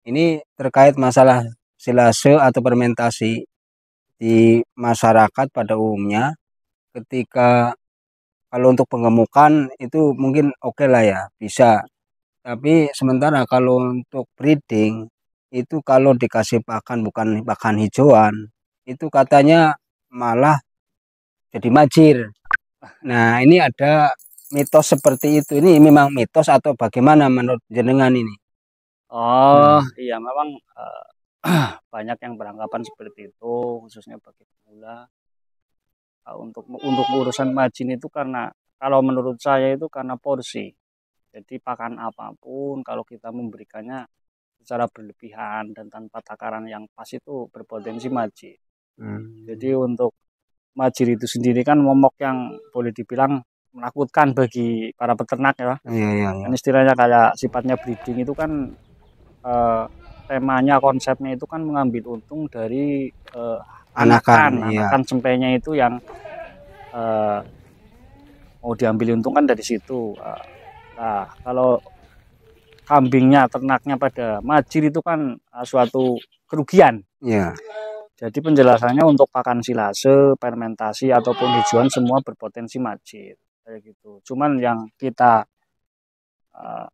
Ini terkait masalah silase atau fermentasi di masyarakat pada umumnya. Ketika kalau untuk penggemukan itu mungkin oke lah ya, bisa. Tapi sementara kalau untuk breeding itu kalau dikasih pakan bukan pakan hijauan, itu katanya malah jadi majir. Nah, ini ada mitos seperti itu. Ini memang mitos atau bagaimana menurut jenengan ini? Oh iya, memang banyak yang beranggapan seperti itu, khususnya bagi pemula. Untuk urusan margin itu karena kalau menurut saya itu karena porsi. Jadi pakan apapun kalau kita memberikannya secara berlebihan dan tanpa takaran yang pas itu berpotensi majir. Jadi untuk majir itu sendiri kan momok yang boleh dibilang menakutkan bagi para peternak ya. Iya, iya, iya. Kan istilahnya kayak sifatnya breeding itu kan eh, temanya konsepnya itu kan mengambil untung dari Anakan, iya. anakan sempenya itu yang mau diambil untung kan dari situ. Nah, kalau kambingnya, ternaknya pada majir itu kan suatu kerugian. Iya. Jadi penjelasannya untuk pakan silase, fermentasi ataupun hijauan semua berpotensi majir kayak gitu. Cuman yang kita uh,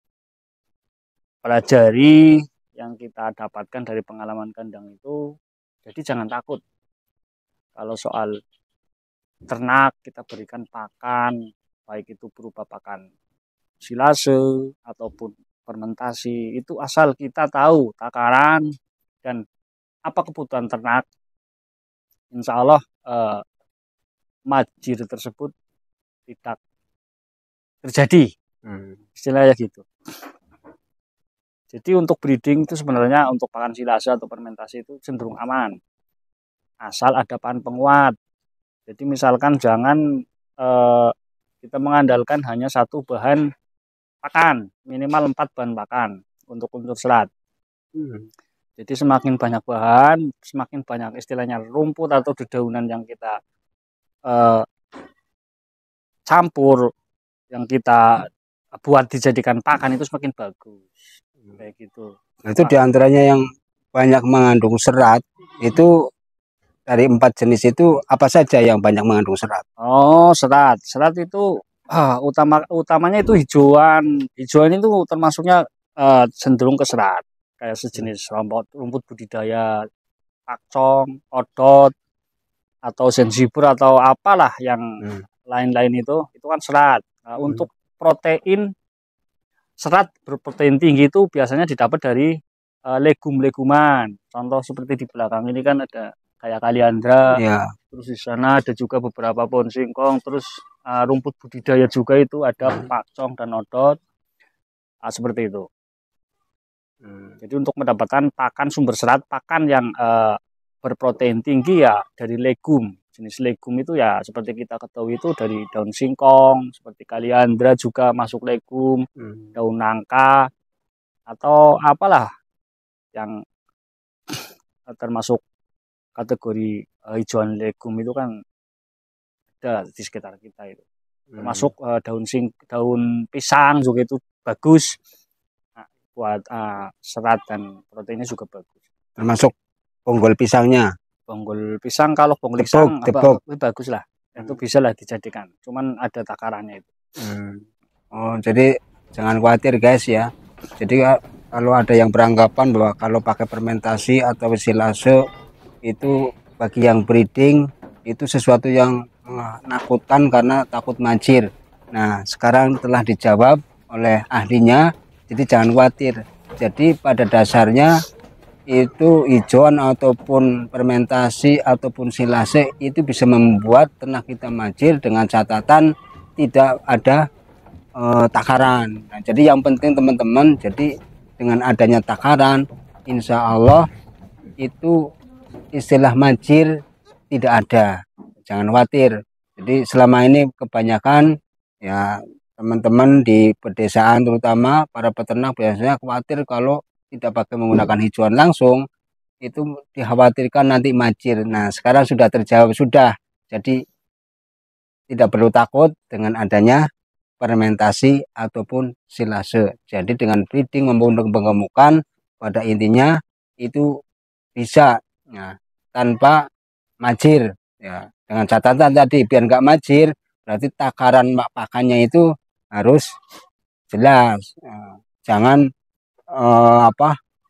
pelajari, yang kita dapatkan dari pengalaman kandang itu, jadi jangan takut kalau soal ternak kita berikan pakan, baik itu berupa pakan silase ataupun fermentasi, itu asal kita tahu takaran dan apa kebutuhan ternak, insya Allah majir tersebut tidak terjadi, istilahnya gitu. Jadi untuk breeding itu sebenarnya untuk pakan silase atau fermentasi itu cenderung aman, asal ada bahan penguat. Jadi misalkan jangan kita mengandalkan hanya satu bahan pakan, minimal 4 bahan pakan untuk unsur serat. Jadi semakin banyak bahan, semakin banyak istilahnya rumput atau dedaunan yang kita campur, yang kita buat dijadikan pakan itu semakin bagus. Kayak gitu. Nah, itu diantaranya yang banyak mengandung serat itu dari 4 jenis itu apa saja yang banyak mengandung serat? Oh, serat. Serat itu utamanya itu hijauan. Hijauan itu termasuknya cenderung ke serat. Kayak sejenis rumput budidaya, pakcong, odot, atau sensibur atau apalah yang lain-lain itu kan serat. Nah, untuk protein, serat berprotein tinggi itu biasanya didapat dari legum-leguman. Contoh seperti di belakang ini kan ada kayak kaliandra, Ya. terus di sana ada juga beberapa pohon singkong, terus rumput budidaya juga itu ada pakcong dan odot, seperti itu. Jadi untuk mendapatkan pakan sumber serat, pakan yang berprotein tinggi ya dari legum. Jenis legum itu ya seperti kita ketahui itu dari daun singkong, seperti kaliandra juga masuk legum, daun nangka, atau apalah yang termasuk kategori hijauan legum itu kan ada di sekitar kita itu. Termasuk daun pisang juga itu bagus. Nah, buat serat dan proteinnya juga bagus. Termasuk bonggol pisangnya. Bonggol pisang, kalau bonggol pisang bagus lah. Itu bisa lah dijadikan. Cuman ada takarannya itu. Oh, jadi jangan khawatir guys ya. Jadi kalau ada yang beranggapan bahwa kalau pakai fermentasi atau silase itu bagi yang breeding itu sesuatu yang menakutkan karena takut majir. Nah, sekarang telah dijawab oleh ahlinya, jadi jangan khawatir. Jadi pada dasarnya itu hijauan ataupun fermentasi ataupun silase itu bisa membuat ternak kita majir dengan catatan tidak ada takaran. Nah, jadi yang penting teman-teman, jadi dengan adanya takaran, insya Allah itu istilah majir tidak ada. Jangan khawatir. Jadi selama ini kebanyakan ya teman-teman di pedesaan terutama para peternak biasanya khawatir kalau tidak pakai menggunakan hijauan langsung itu dikhawatirkan nanti majir. Nah, sekarang sudah terjawab sudah. Jadi tidak perlu takut dengan adanya fermentasi ataupun silase. Jadi dengan breeding membentuk penggemukan pada intinya itu bisa ya, tanpa majir ya, dengan catatan tadi biar nggak majir berarti takaran pakannya itu harus jelas ya. Jangan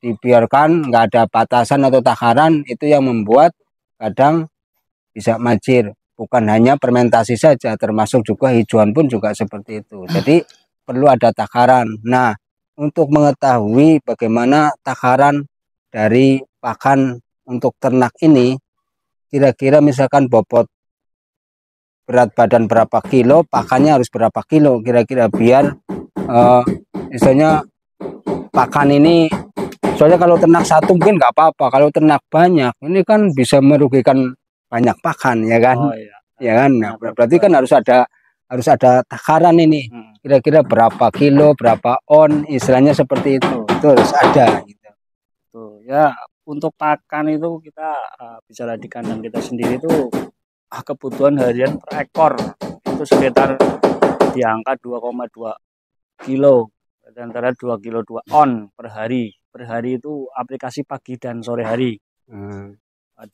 dibiarkan nggak ada batasan atau takaran, itu yang membuat kadang bisa majir. Bukan hanya fermentasi saja, termasuk juga hijauan pun juga seperti itu. Jadi perlu ada takaran. Nah, untuk mengetahui bagaimana takaran dari pakan untuk ternak ini, kira-kira misalkan bobot berat badan berapa kilo, pakannya harus berapa kilo, kira-kira biar misalnya pakan ini, soalnya kalau ternak satu mungkin nggak apa-apa, kalau ternak banyak ini kan bisa merugikan banyak pakan ya kan. Oh iya. Ya kan, nah, berarti kan harus ada takaran ini, kira-kira berapa kilo, berapa on, istilahnya seperti itu harus ada gitu. Tuh ya, untuk pakan itu kita bicara di kandang kita sendiri itu kebutuhan harian per ekor itu sekitar di angka 2,2 kilo, antara 2 kilo 2 on per hari. Per hari itu aplikasi pagi dan sore hari. 2,2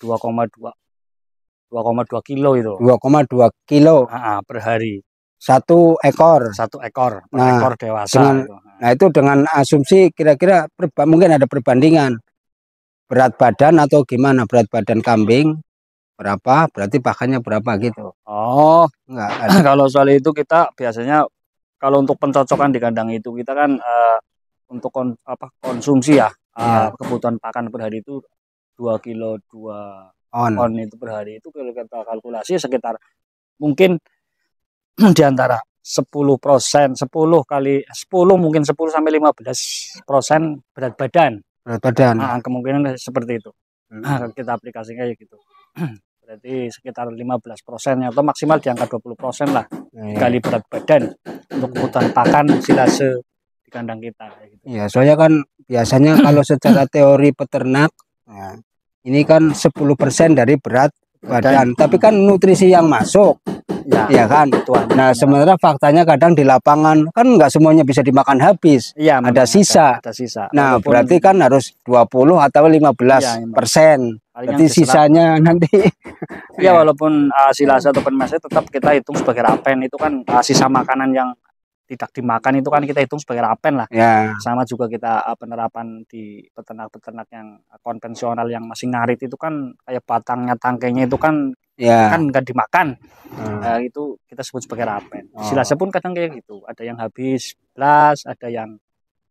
kilo itu. 2,2 kilo per hari. Satu ekor. Per ekor dewasa. Nah itu dengan asumsi kira-kira mungkin ada perbandingan berat badan atau gimana, berat badan kambing berapa, berarti pakannya berapa gitu. Oh, enggak ada. Kalau soal itu kita biasanya kalau untuk pencocokan di kandang itu kita kan untuk konsumsi ya, kebutuhan pakan per hari itu 2 kilo 2 on itu per hari. Itu kalau kita kalkulasi sekitar mungkin di antara 10%, 10 kali 10 mungkin 10 sampai 15% berat badan. Nah, kemungkinan seperti itu. Kita aplikasikan kayak gitu. Berarti sekitar 15% atau maksimal di angka 20% lah kali berat badan untuk kebutuhan pakan silase di kandang kita. Gitu. Ya, soalnya kan biasanya kalau secara teori peternak, nah, ini kan 10% dari berat badan, tapi kan nutrisi yang masuk, ya kan. Nah, sementara faktanya kadang di lapangan kan nggak semuanya bisa dimakan habis, ada sisa. Nah, walaupun berarti kan harus 20 atau 15%. Berarti sisanya nanti. Ya, walaupun silase ataupun masih tetap kita hitung sebagai rapen, itu kan sisa makanan yang tidak dimakan itu kan kita hitung sebagai rapen lah. Ya. Sama juga kita penerapan di peternak-peternak yang konvensional yang masih ngarit itu kan kayak batangnya tangkainya itu kan kan nggak dimakan. Itu kita sebut sebagai rapen. Silase pun kadang kayak gitu. Ada yang habis belas, ada yang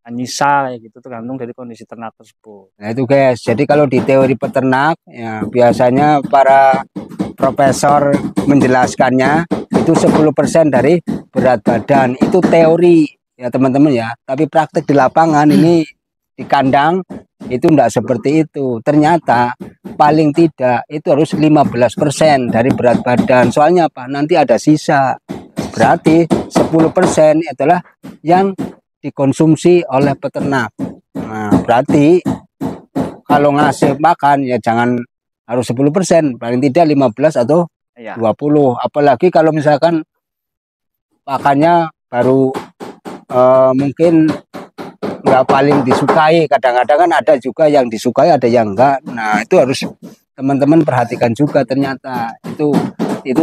nyisa kayak gitu, tergantung dari kondisi ternak tersebut. Nah itu guys, jadi kalau di teori peternak ya biasanya para profesor menjelaskannya itu 10% dari berat badan, itu teori ya teman-teman ya, tapi praktek di lapangan ini di kandang itu enggak seperti itu. Ternyata paling tidak itu harus 15% dari berat badan, soalnya apa, nanti ada sisa, berarti 10% adalah yang dikonsumsi oleh peternak. Nah berarti kalau ngasih makan ya jangan harus 10%, paling tidak 15 atau 20. Apalagi kalau misalkan pakannya baru mungkin nggak paling disukai, kadang-kadang kan ada juga yang disukai, ada yang enggak. Nah itu harus teman-teman perhatikan juga. Ternyata itu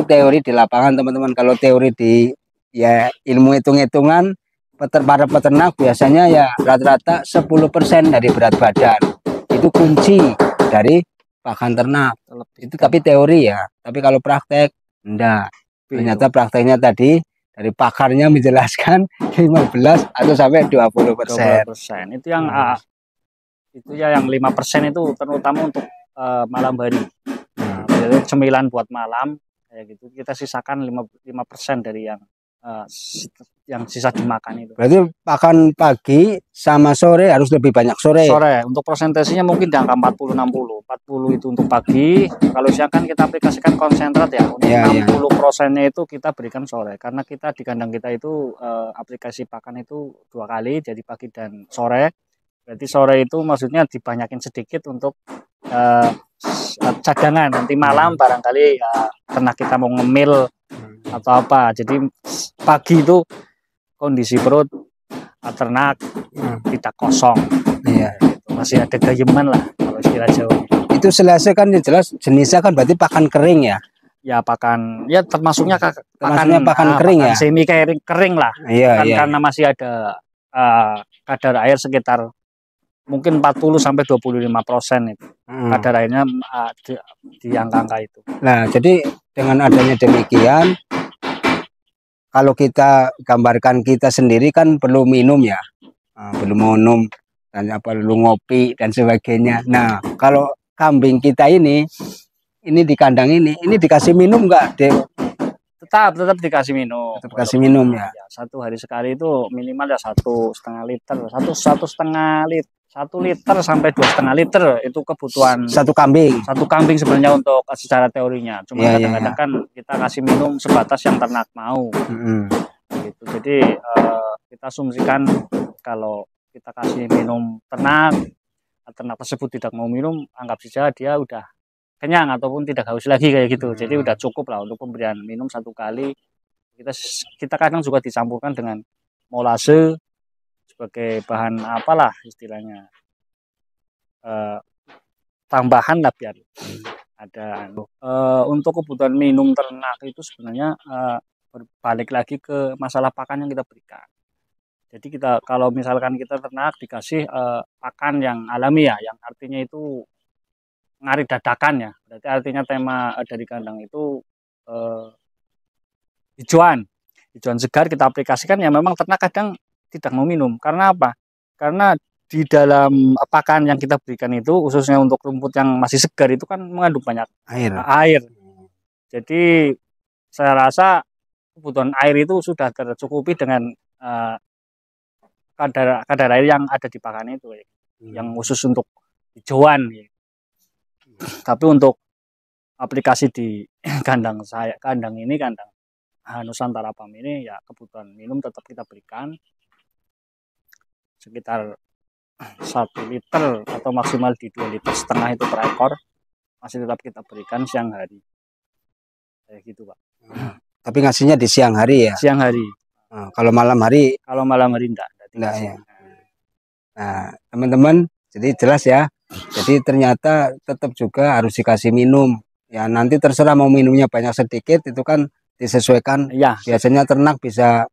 teori di lapangan teman-teman. Kalau teori di ya ilmu hitung-hitungan para peternak biasanya ya rata-rata 10% dari berat badan itu kunci dari pakan ternak. Itu tapi teori ya, tapi kalau praktek enggak. Ternyata prakteknya tadi dari pakarnya menjelaskan 15 atau sampai 20%. Itu yang itu ya yang 5% itu terutama untuk malam hari. Jadi cemilan buat malam kayak gitu. Kita sisakan 5% dari yang sisa dimakan itu. Berarti pakan pagi sama sore harus lebih banyak sore. Untuk persentasenya mungkin di angka 40-60. 40 itu untuk pagi. Kalau siang kan kita aplikasikan konsentrat ya. Untuk 60%-nya itu kita berikan sore. Karena kita di kandang kita itu aplikasi pakan itu 2 kali, jadi pagi dan sore. Berarti sore itu maksudnya dibanyakin sedikit untuk cadangan. Nanti malam barangkali ternak kita mau ngemil atau apa. Jadi pagi itu kondisi perut ternak tidak kosong. masih ada gayeman lah kalau istilah Jawa. Itu selasa kan yang jelas jenisnya kan berarti pakan kering ya. Ya pakan, ya termasuknya pakan kering pakan ya. semi kering lah. Iya, iya. Karena masih ada kadar air sekitar mungkin 40 sampai 25% itu. Kadar airnya di angka-angka itu. Nah, jadi dengan adanya demikian, kalau kita gambarkan kita sendiri kan perlu minum ya. Perlu minum dan perlu ngopi dan sebagainya. Nah, kalau kambing kita ini di kandang ini dikasih minum enggak, Dek? Tetap dikasih minum. Tetap kasih minum ya. Satu hari sekali itu minimal ya 1,5 liter, 1 liter sampai 2,5 liter itu kebutuhan satu kambing. Satu kambing sebenarnya untuk secara teorinya. Cuma kadang-kadang kan kita kasih minum sebatas yang ternak mau. Gitu. Jadi kita asumsikan kalau kita kasih minum ternak tersebut tidak mau minum, anggap saja dia udah kenyang ataupun tidak haus lagi kayak gitu. Jadi udah cukup lah untuk pemberian minum satu kali. Kita kadang juga dicampurkan dengan molase sebagai bahan apalah istilahnya, tambahan lah biar ada. Untuk kebutuhan minum ternak itu sebenarnya berbalik lagi ke masalah pakan yang kita berikan. Jadi kalau misalkan kita ternak dikasih pakan yang alami ya, yang artinya itu ngarit dadakan ya, berarti artinya tema dari kandang itu hijauan segar kita aplikasikan, ya memang ternak kadang tidak mau minum. Karena apa? Karena di dalam pakan yang kita berikan itu, khususnya untuk rumput yang masih segar itu kan mengandung banyak air. Jadi saya rasa kebutuhan air itu sudah tercukupi dengan kadar air yang ada di pakan itu, yang khusus untuk hijauan. Tapi untuk aplikasi di kandang Nusantara Farm ini, ya kebutuhan minum tetap kita berikan sekitar 1 liter atau maksimal di 2,5 liter itu per ekor, masih tetap kita berikan siang hari kayak gitu, Pak. Tapi ngasihnya di siang hari ya? Siang hari. Kalau malam hari? Kalau malam hari enggak ya. Nah, teman-teman, jadi jelas ya. Jadi ternyata tetap juga harus dikasih minum. Ya nanti terserah mau minumnya banyak sedikit itu kan disesuaikan. Ya. Biasanya ternak bisa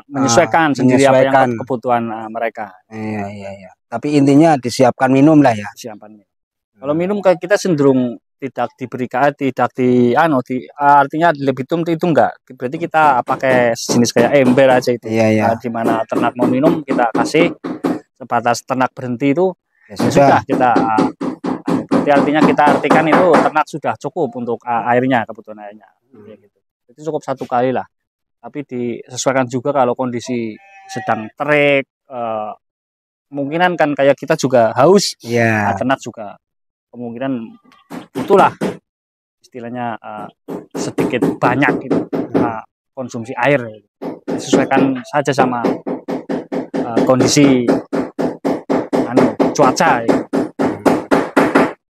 menyesuaikan sendiri apa yang kebutuhan mereka. Iya. Tapi intinya disiapkan minum lah ya. Siapkan minum. Kalau minum kayak kita cenderung tidak diberikan, artinya lebih itu enggak. Berarti kita pakai jenis kayak ember aja itu. Iya. Di mana ternak mau minum kita kasih, sebatas ternak berhenti itu ya sudah kita berarti artinya kita artikan itu ternak sudah cukup untuk airnya, kebutuhan airnya. Gitu. Itu cukup 1 kali lah. Tapi disesuaikan juga kalau kondisi sedang terik, kemungkinan kan kayak kita juga haus, ternak juga kemungkinan itulah istilahnya sedikit banyak gitu konsumsi air. Disesuaikan saja sama kondisi cuaca.